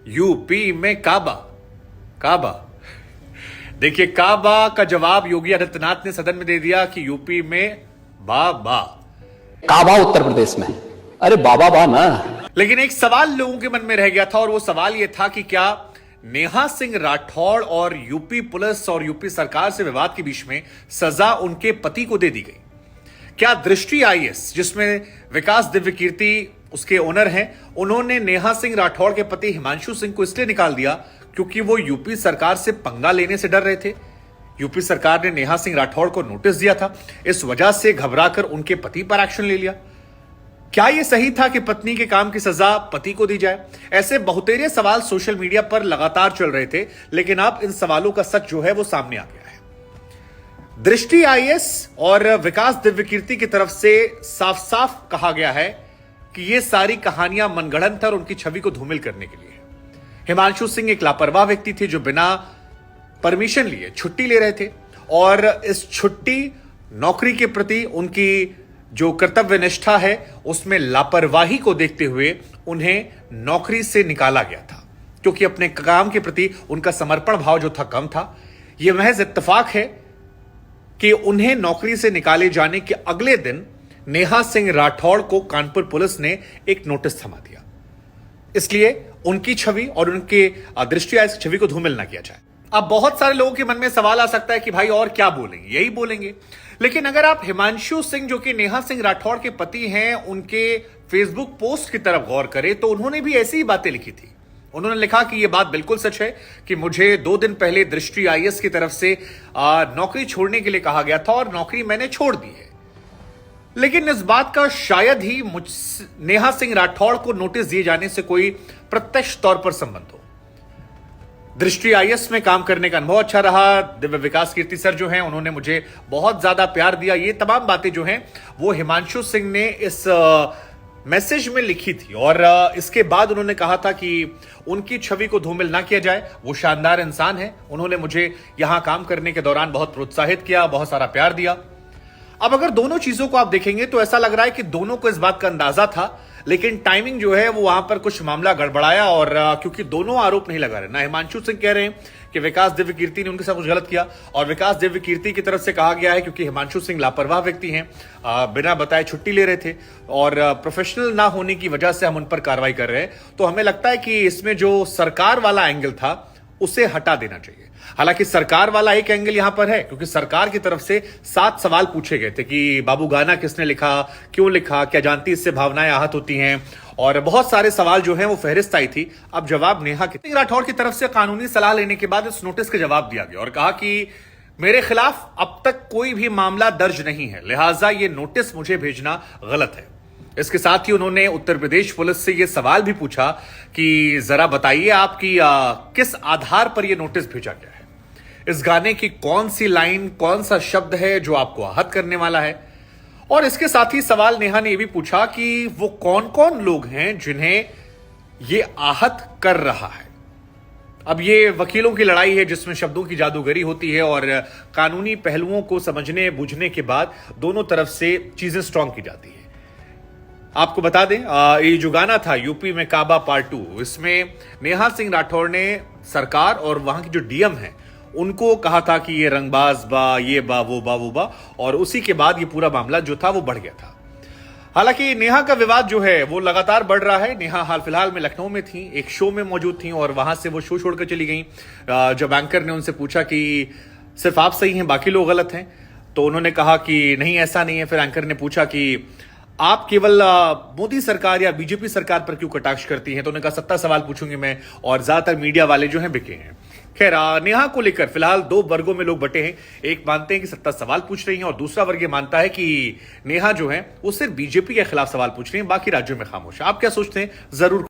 UP में काबा काबा। देखिए, काबा का जवाब योगी आदित्यनाथ ने सदन में दे दिया कि यूपी में बाबा काबा उत्तर प्रदेश में। अरे बाबा बा ना। लेकिन एक सवाल लोगों के मन में रह गया था और वो सवाल ये था कि क्या नेहा सिंह राठौड़ और यूपी पुलिस और यूपी सरकार से विवाद के बीच में सजा उनके पति को दे दी गई? क्या दृष्टि आईएएस, जिसमें विकास दिव्यकीर्ति उसके ओनर हैं, उन्होंने नेहा सिंह राठौड़ के पति हिमांशु सिंह को इसलिए निकाल दिया क्योंकि वो यूपी सरकार से पंगा लेने से डर रहे थे? यूपी सरकार ने नेहा सिंह राठौड़ को नोटिस दिया था, इस वजह से घबराकर उनके पति पर एक्शन ले लिया। क्या यह सही था कि पत्नी के काम की सजा पति को दी जाए? ऐसे बहुतेरे सवाल सोशल मीडिया पर लगातार चल रहे थे, लेकिन अब इन सवालों का सच जो है वो सामने आ गया है। दृष्टि आईएएस और विकास दिव्यकीर्ति की तरफ से साफ साफ कहा गया है कि ये सारी कहानियां मनगढ़ंत और उनकी छवि को धूमिल करने के लिए है। हिमांशु सिंह एक लापरवाह व्यक्ति थे जो बिना परमिशन लिए छुट्टी ले रहे थे और इस छुट्टी नौकरी के प्रति उनकी जो कर्तव्य निष्ठा है उसमें लापरवाही को देखते हुए उन्हें नौकरी से निकाला गया था, क्योंकि अपने काम के प्रति उनका समर्पण भाव जो था कम था। यह महज इत्तेफाक है कि उन्हें नौकरी से निकाले जाने के अगले दिन नेहा सिंह राठौड़ को कानपुर पुलिस ने एक नोटिस थमा दिया, इसलिए उनकी छवि और उनके दृष्टि आईएएस छवि को धूमिल ना किया जाए। अब बहुत सारे लोगों के मन में सवाल आ सकता है कि भाई और क्या बोलेंगे, यही बोलेंगे। लेकिन अगर आप हिमांशु सिंह जो कि नेहा सिंह राठौड़ के पति हैं, उनके फेसबुक पोस्ट की तरफ गौर करें तो उन्होंने भी ऐसी ही बातें लिखी थी। उन्होंने लिखा कि यह बात बिल्कुल सच है कि मुझे 2 दिन पहले दृष्टि आईएएस की तरफ से नौकरी छोड़ने के लिए कहा गया था और नौकरी मैंने छोड़ दी है। लेकिन इस बात का शायद ही नेहा सिंह राठौड़ को नोटिस दिए जाने से कोई प्रत्यक्ष तौर पर संबंध हो। दृष्टि आईएएस में काम करने का अनुभव अच्छा रहा। दिव्य विकास कीर्ति सर जो हैं उन्होंने मुझे बहुत ज्यादा प्यार दिया। ये तमाम बातें जो हैं वो हिमांशु सिंह ने इस मैसेज में लिखी थी और इसके बाद उन्होंने कहा था कि उनकी छवि को धूमिल ना किया जाए। वो शानदार इंसान है, उन्होंने मुझे यहां काम करने के दौरान बहुत प्रोत्साहित किया, बहुत सारा प्यार दिया। अब अगर दोनों चीजों को आप देखेंगे तो ऐसा लग रहा है कि दोनों को इस बात का अंदाजा था, लेकिन टाइमिंग जो है वो वहां पर कुछ मामला गड़बड़ाया और क्योंकि दोनों आरोप नहीं लगा रहे, ना हिमांशु सिंह कह रहे हैं कि विकास दिव्यकीर्ति ने उनके साथ कुछ गलत किया और विकास दिव्यकीर्ति की तरफ से कहा गया है क्योंकि हिमांशु सिंह लापरवाह व्यक्ति हैं, बिना बताए छुट्टी ले रहे थे और प्रोफेशनल ना होने की वजह से हम उन पर कार्रवाई कर रहे हैं। तो हमें लगता है कि इसमें जो सरकार वाला एंगल था उसे हटा देना चाहिए। हालांकि सरकार वाला एक एंगल यहां पर है क्योंकि सरकार की तरफ से 7 सवाल पूछे गए थे कि बाबू गाना किसने लिखा, क्यों लिखा, क्या जानती इससे भावनाएं आहत होती हैं, और बहुत सारे सवाल जो हैं वो फहरिस्त आई थी। अब जवाब नेहा सिंह राठौड़ की तरफ से कानूनी सलाह लेने के बाद इस नोटिस का जवाब दिया गया और कहा कि मेरे खिलाफ अब तक कोई भी मामला दर्ज नहीं है, लिहाजा ये नोटिस मुझे भेजना गलत है। इसके साथ ही उन्होंने उत्तर प्रदेश पुलिस से यह सवाल भी पूछा कि जरा बताइए आपकी किस आधार पर यह नोटिस भेजा गया है, इस गाने की कौन सी लाइन, कौन सा शब्द है जो आपको आहत करने वाला है। और इसके साथ ही सवाल नेहा ने यह भी पूछा कि वो कौन कौन लोग हैं जिन्हें यह आहत कर रहा है। अब ये वकीलों की लड़ाई है जिसमें शब्दों की जादूगरी होती है और कानूनी पहलुओं को समझने बूझने के बाद दोनों तरफ से चीजें स्ट्रांग की जाती है। आपको बता दें, ये जो गाना था यूपी में काबा पार्ट 2, इसमें नेहा सिंह राठौड़ ने सरकार और वहां की जो डीएम है उनको कहा था कि ये रंगबाज बा, ये बा, वो बा, वो बा, और उसी के बाद ये पूरा मामला जो था वो बढ़ गया था। हालांकि नेहा का विवाद जो है वो लगातार बढ़ रहा है। नेहा हाल फिलहाल में लखनऊ में थी, एक शो में मौजूद थी और वहां से वो शो छोड़कर चली गई। जब एंकर ने उनसे पूछा कि सिर्फ आप सही हैं, बाकी लोग गलत हैं, तो उन्होंने कहा कि नहीं, ऐसा नहीं है। फिर एंकर ने पूछा कि आप केवल मोदी सरकार या बीजेपी सरकार पर क्यों कटाक्ष करती हैं, तो उन्होंने कहा 70 सवाल पूछूंगी मैं, और ज्यादातर मीडिया वाले जो हैं बिके हैं। खैर, नेहा को लेकर फिलहाल 2 वर्गों में लोग बटे हैं। एक मानते हैं कि 70 सवाल पूछ रही हैं और दूसरा वर्ग ये मानता है कि नेहा जो है वो सिर्फ बीजेपी के खिलाफ सवाल पूछ रही हैं, बाकी राज्यों में खामोश है। आप क्या सोचते हैं, जरूर